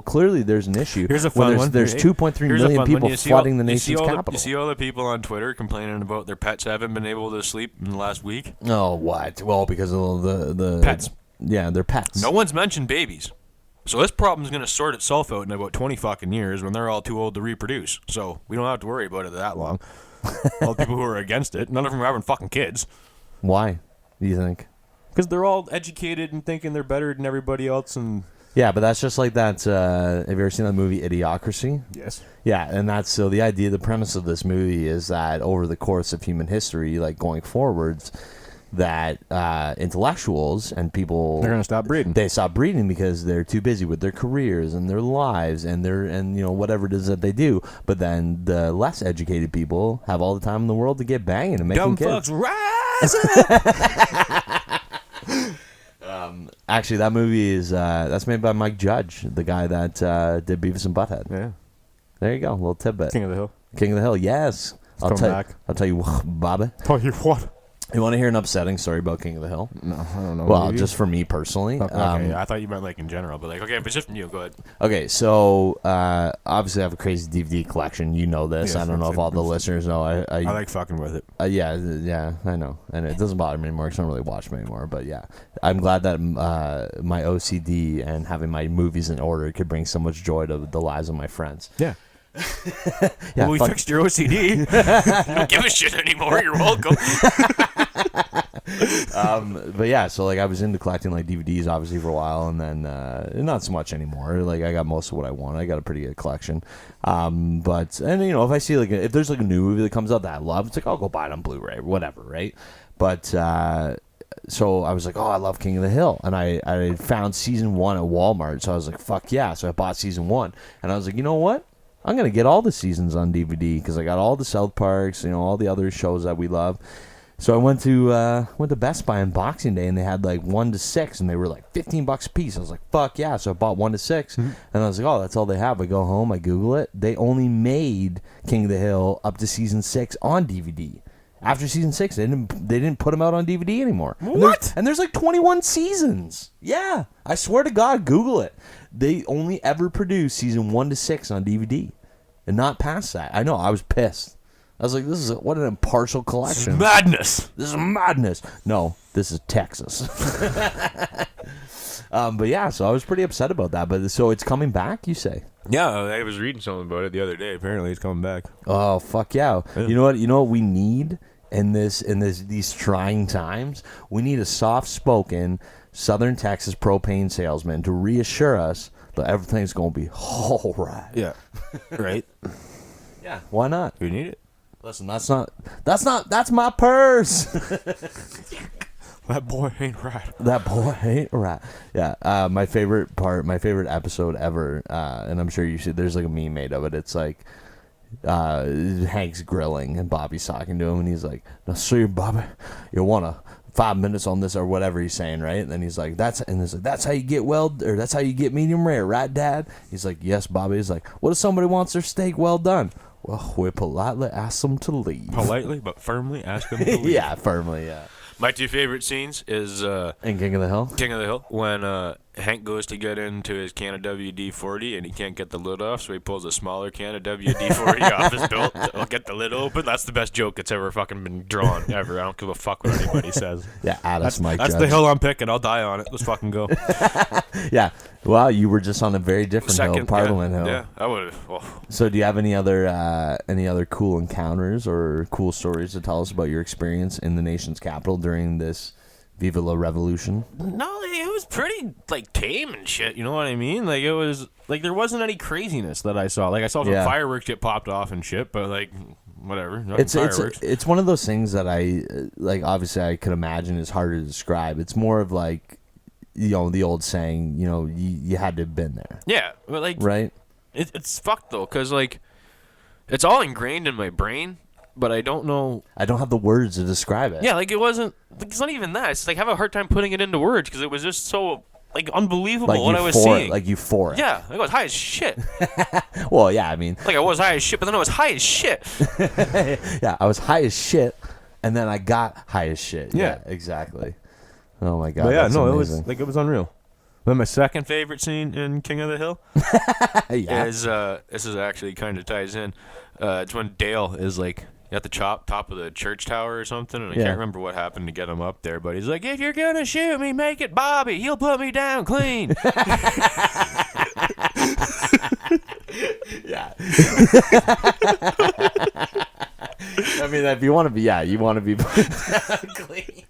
clearly there's an issue. Here's a fun one. There's 2.3 million people flooding the nation's capital. You see all the people on Twitter complaining about their pets haven't been able to sleep in the last week? Oh, what? Well, because of the pets. Yeah, they're pets. No one's mentioned babies. So this problem's going to sort itself out in about 20 fucking years when they're all too old to reproduce. So we don't have to worry about it that long. All the people who are against it, none of them are having fucking kids. Why, do you think? Because they're all educated and thinking they're better than everybody else. And yeah, but that's just like that. Have you ever seen that movie Idiocracy? Yes. Yeah, and that's so the idea, the premise of this movie is that over the course of human history, like going forwards, that intellectuals and people, they're gonna stop breeding. They stop breeding because they're too busy with their careers and their lives and whatever it is that they do. But then the less educated people have all the time in the world to get banging and making kids. Dumb fucks rise up. Actually, that movie is that's made by Mike Judge, the guy that did Beavis and Butthead. Yeah. There you go, a little tidbit. King of the Hill. King of the Hill. Yes. I'll tell you what, Bobby. Tell you what. You want to hear an upsetting story about King of the Hill? No, I don't know. Well, just for me personally. Okay, I thought you meant like in general, but okay, if it's just from you, go ahead. Okay, so obviously I have a crazy DVD collection. You know this. Yes, I don't know if all the listeners know. I like fucking with it. Yeah, I know. And it doesn't bother me anymore because I don't really watch them anymore. But yeah, I'm glad that my OCD and having my movies in order could bring so much joy to the lives of my friends. Yeah. Yeah, well, we fixed your OCD. You don't give a shit anymore. You're welcome. But yeah, so like I was into collecting like DVDs obviously for a while, and then not so much anymore. Like I got most of what I want. I got a pretty good collection. But if I see if there's like a new movie that comes out that I love, it's like I'll go buy it on Blu-ray or whatever, right? But so I was like, oh, I love King of the Hill, and I found season 1 at Walmart, so I was like, fuck yeah! So I bought season 1, and I was like, you know what? I'm going to get all the seasons on DVD because I got all the South Parks, all the other shows that we love. So I went to Best Buy on Boxing Day, and they had like 1 to 6, and they were like $15 a piece. I was like, fuck yeah. So I bought 1 to 6, and I was like, oh, that's all they have. I go home, I Google it. They only made King of the Hill up to season 6 on DVD. After season 6, they didn't put them out on DVD anymore. What? And there's like 21 seasons. Yeah, I swear to God, Google it. They only ever produced season 1 to 6 on DVD, and not past that. I know, I was pissed. I was like, what an impartial collection. Madness. This is madness. No, this is Texas. But yeah, so I was pretty upset about that. But so it's coming back, you say? Yeah, I was reading something about it the other day. Apparently, it's coming back. Oh fuck yeah! You know what we need in these trying times? We need a soft-spoken Southern Texas propane salesman to reassure us that everything's gonna be all right. Yeah. Right. Yeah. Why not? We need it. Listen, that's my purse. That boy ain't right. That boy ain't right. Yeah. My favorite episode ever, and I'm sure you should. There's like a meme made of it. It's like Hank's grilling and Bobby's talking to him, and he's like, "Now, see, Bobby, you want 5 minutes on this or whatever he's saying, right?" And then he's like, "That's how you get that's how you get medium rare, right, Dad?" He's like, "Yes, Bobby." He's like, "What if somebody wants their steak well done?" Well, we politely ask them to leave. Politely but firmly ask them to leave. Yeah, firmly, yeah. My two favorite scenes is in King of the Hill. King of the Hill, when Hank goes to get into his can of WD-40 and he can't get the lid off, so he pulls a smaller can of WD-40 off his belt to get the lid open. That's the best joke that's ever fucking been drawn, ever. I don't give a fuck what anybody says. Yeah, that's Mike That's Judge. the hill I'm picking. I'll die on it. Let's fucking go. Yeah. Wow, you were just on a very different hill, Parliament Hill. Yeah, I would have. Well. So do you have any other cool encounters or cool stories to tell us about your experience in the nation's capital during this Viva la Revolution? No, it was pretty tame and shit. You know what I mean? Like, it was there wasn't any craziness that I saw. Like, I saw some fireworks get popped off and shit, but whatever. It's one of those things that I obviously I could imagine is harder to describe. It's more of the old saying, you had to have been there. Yeah, but right? It's fucked though, because it's all ingrained in my brain, but I don't know. I don't have the words to describe it. Yeah, it wasn't. It's not even that. It's I have a hard time putting it into words because it was just so unbelievable what I was seeing. Like euphoric. Yeah, I was high as shit. Well, yeah, I mean, I was high as shit, but then I was high as shit. Yeah, I was high as shit, and then I got high as shit. Yeah, exactly. Oh my god! But yeah, that's amazing. it was unreal. Then my second favorite scene in King of the Hill is this is actually kind of ties in. It's when Dale is at the top of the church tower or something, and I can't remember what happened to get him up there, but he's like, "If you're gonna shoot me, make it Bobby. He'll put me down clean." Yeah. I mean, if you want to be, you want to be put down clean.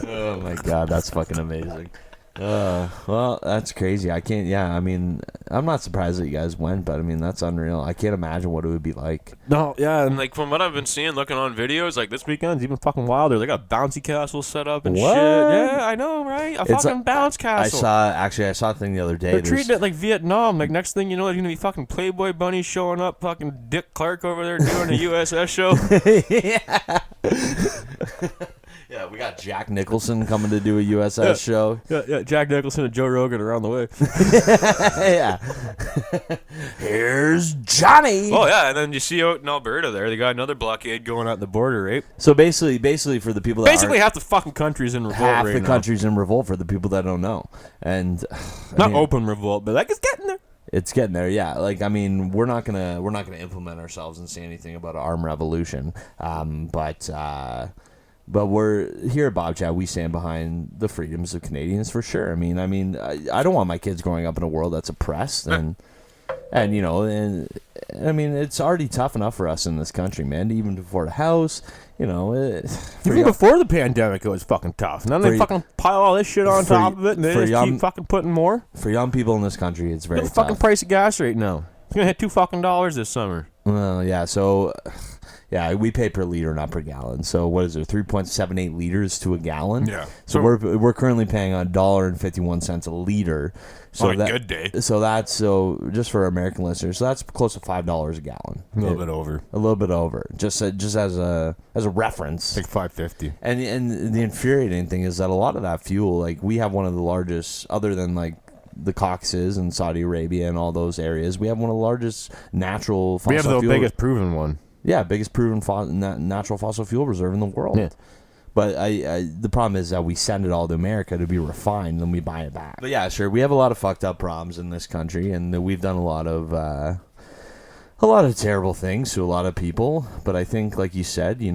Oh my god, that's fucking amazing. Well, that's crazy. I can't. Yeah, I mean, I'm not surprised that you guys went, but I mean, that's unreal. I can't imagine what it would be like. No, yeah, and from what I've been seeing, looking on videos, this weekend's even fucking wilder. They got bouncy castles set up and what? Shit. Yeah, I know, right? A fucking bounce castle. I saw a thing the other day. They're treating it like Vietnam. Next thing you know, there's gonna be fucking Playboy bunnies showing up. Fucking Dick Clark over there doing a USS show. Yeah. Yeah, we got Jack Nicholson coming to do a USS show. Yeah, Jack Nicholson and Joe Rogan are on the way. Yeah. Here's Johnny. Oh, yeah, and then you see out in Alberta there, they got another blockade going at the border, right? So basically for the people that half the fucking country's in revolt half right the now. Country's in revolt for the people that don't know. And not open revolt, but it's getting there. It's getting there, yeah. I mean, we're not gonna implement ourselves and say anything about an armed revolution. But we're here at Bobchat. We stand behind the freedoms of Canadians for sure. I mean, I don't want my kids growing up in a world that's oppressed and I mean, it's already tough enough for us in this country, man. To even afford a house, even before the pandemic, it was fucking tough. And then they fucking pile all this shit on top of it, and they just keep fucking putting more. For young people in this country, it's very tough. Look at the fucking price of gas right now. It's gonna hit $2 this summer. Well, yeah. So. Yeah, we pay per liter, not per gallon. So what is it, 3.78 liters to a gallon? Yeah. So we're currently paying $1.51 a liter. So on a good day. So just for American listeners, so that's close to $5 a gallon. A little bit over. A little bit over. Just as a reference. Like $5.50. And the infuriating thing is that a lot of that fuel, we have one of the largest, other than the Caucasus and Saudi Arabia and all those areas, we have one of the largest natural fossil fuel. We have the biggest proven one. Yeah, biggest proven natural fossil fuel reserve in the world. Yeah. But the problem is that we send it all to America to be refined, and then we buy it back. But yeah, sure, we have a lot of fucked up problems in this country, and we've done a lot of a lot of terrible things to a lot of people, but I think, like you said, it's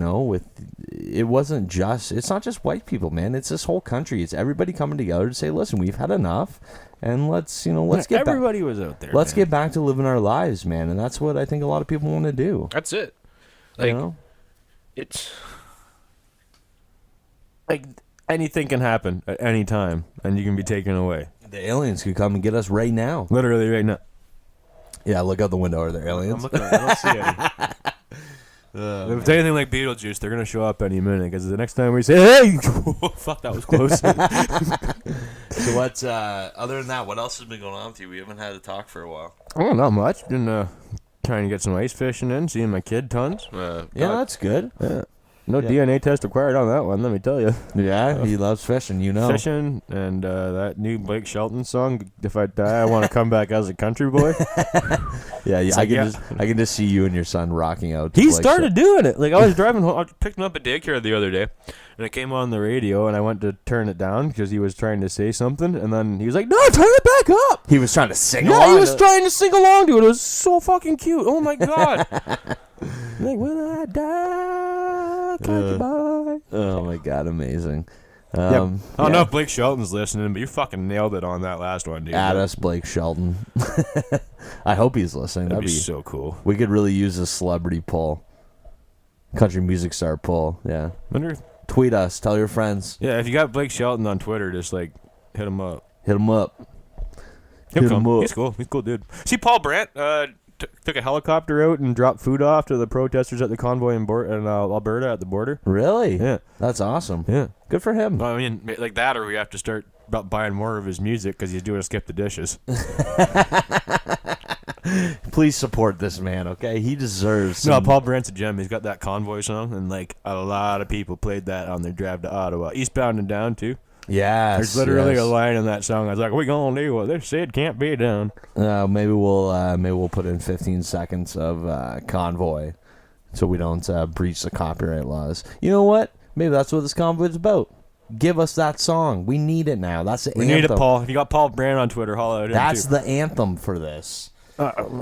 not just white people, man. It's this whole country. It's everybody coming together to say, listen, we've had enough, and let's get everybody was out there. Let's get back to living our lives, man, and that's what I think a lot of people want to do. That's it. It's like anything can happen at any time, and you can be taken away. The aliens could come and get us right now. Literally right now. Yeah, look out the window. Are there aliens? I'm looking. I don't see any. If it's anything like Beetlejuice, they're gonna show up any minute. Because the next time we say, "Hey, fuck, that was close." So what's other than that? What else has been going on with you? We haven't had a talk for a while. Oh, not much. Been trying to get some ice fishing in, seeing my kid tons. Yeah, that's good. Yeah. No DNA test required on that one, let me tell you. Yeah, he loves fishing, Fishing, and that new Blake Shelton song, If I Die, I Want to Come Back as a Country Boy. Yeah, I can just see you and your son rocking out. He started doing it. Like, I was driving home, I picked him up at daycare the other day, and it came on the radio, and I went to turn it down because he was trying to say something, and then he was like, no, turn it back up. He was trying to sing along. Yeah, he was trying to sing along to it. It was so fucking cute. Oh, my God. Like, when I die, country boy. Oh my God, amazing. I don't know if Blake Shelton's listening, but you fucking nailed it on that last one, dude. Add us, Blake Shelton. I hope he's listening. That'd be so cool. We could really use a celebrity pull. Country music star pull, yeah. Tweet us, tell your friends. Yeah, if you got Blake Shelton on Twitter, just like hit him up. Hit him up. He's cool. He's a cool dude. See, Paul Brandt took a helicopter out and dropped food off to the protesters at the Convoy in Alberta at the border. Really? Yeah. That's awesome. Yeah. Good for him. Well, I mean, like that, or we have to start buying more of his music because he's doing Skip the Dishes. Please support this man, okay? He deserves No, Paul Brandt's a gem. He's got that Convoy song, and like a lot of people played that on their drive to Ottawa. Eastbound and down, too. Yes. There's literally a line in that song. I was like, we gonna do what they said can't be done. Maybe we'll put in 15 seconds of Convoy so we don't breach the copyright laws. You know what? Maybe that's what this Convoy is about. Give us that song. We need it now. That's the anthem. We need it, Paul. If you got Paul Brandt on Twitter, holla at him, That's too. the anthem for this.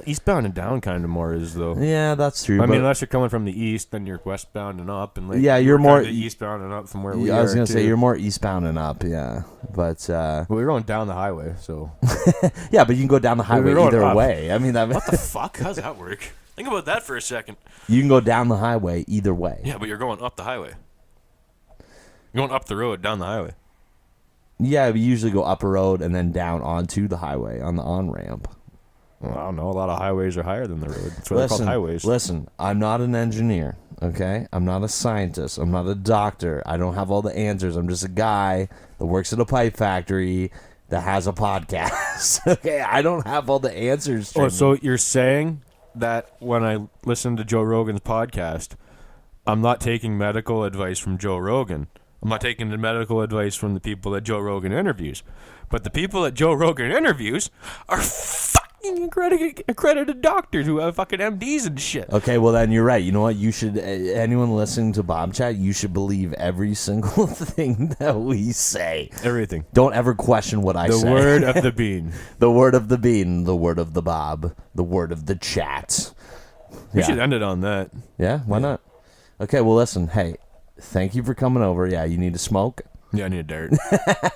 Eastbound and down kind of more is, though. Yeah, that's true. I mean, unless you're coming from the east, then you're westbound and up. And like, yeah, you're more eastbound and up from where we are. I was going to say, you're more eastbound and up, yeah. But well, we're going down the highway, so. Yeah, but you can go down the highway either way. I mean, what the fuck? How's that work? Think about that for a second. You can go down the highway either way. Yeah, but you're going up the highway. You're going up the road, down the highway. Yeah, we usually go up a road and then down onto the highway on the on-ramp. Well, I don't know. A lot of highways are higher than the road. That's why they're called highways. Listen, I'm not an engineer, okay? I'm not a scientist. I'm not a doctor. I don't have all the answers. I'm just a guy that works at a pipe factory that has a podcast. Okay, I don't have all the answers. Oh, so you're saying that when I listen to Joe Rogan's podcast, I'm not taking medical advice from Joe Rogan. I'm not taking the medical advice from the people that Joe Rogan interviews. But the people that Joe Rogan interviews are fucking accredited doctors who have fucking MDs and shit. Okay, well then you're right. You know what? You should, anyone listening to Bobchat, you should believe every single thing that we say. Everything. Don't ever question what I say. The word of the bean. The word of the bean. The word of the Bob. The word of the chat. We should end it on that. Yeah, why not? Okay, well listen, hey, thank you for coming over. Yeah, you need to smoke? Yeah, I need a dart.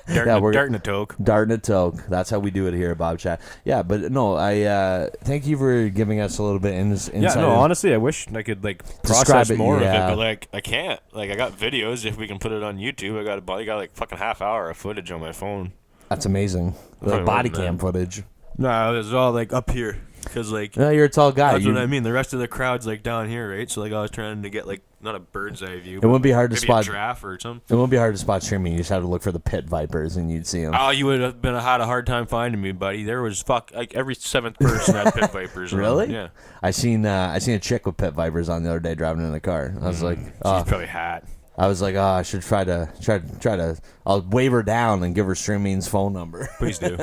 Dart and a toke. Dart and a toke. That's how we do it here at Bobchat. Yeah, but no, I thank you for giving us a little bit insight. Yeah, no, honestly, I wish I could like process more of it, but like I can't. Like I got videos. If we can put it on YouTube, I got like fucking half hour of footage on my phone. That's amazing. Like body cam footage. No, it's all like up here. Because, like, no, you're a tall guy. That's what I mean. The rest of the crowd's, like, down here, right? So, like, I was trying to get, like, not a bird's eye view. It wouldn't be hard to spot. A giraffe or something. It wouldn't be hard to spot streaming. You just have to look for the pit vipers and you'd see them. Oh, you would have had a hard time finding me, buddy. There was, like, every seventh person had pit vipers. Really? Yeah. I seen a chick with pit vipers on the other day driving in the car. I was like, oh. She's probably hot. I was like, oh, I should try to. I'll wave her down and give her Streaming's phone number. Please do.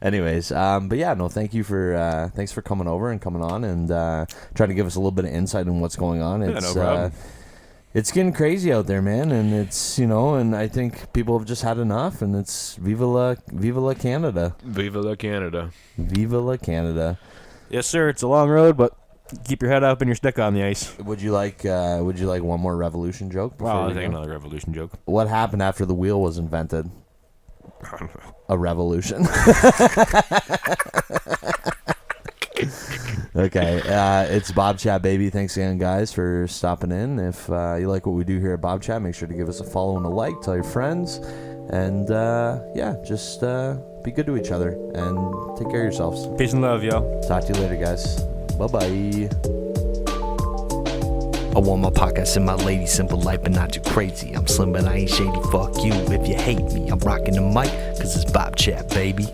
Anyways, but yeah, no, thanks for coming over and coming on and trying to give us a little bit of insight on what's going on. It's, no problem. It's getting crazy out there, man, and it's, and I think people have just had enough, and it's Viva la Canada. Viva la Canada. Viva la Canada. Yes, sir. It's a long road, but keep your head up and your stick on the ice. Would you like one more revolution joke? Wow, I'll we take go? another revolution joke. What happened after the wheel was invented? A revolution. Okay, it's Bobchat Baby. Thanks again, guys, for stopping in. If you like what we do here at Bobchat, make sure to give us a follow and a like. Tell your friends. And, just be good to each other. And take care of yourselves. Peace and love, yo. Talk to you later, guys. Bye-bye. I want my pockets and my lady, simple life, but not too crazy. I'm slim, but I ain't shady. Fuck you if you hate me. I'm rocking the mic, cause it's Bobchat, baby.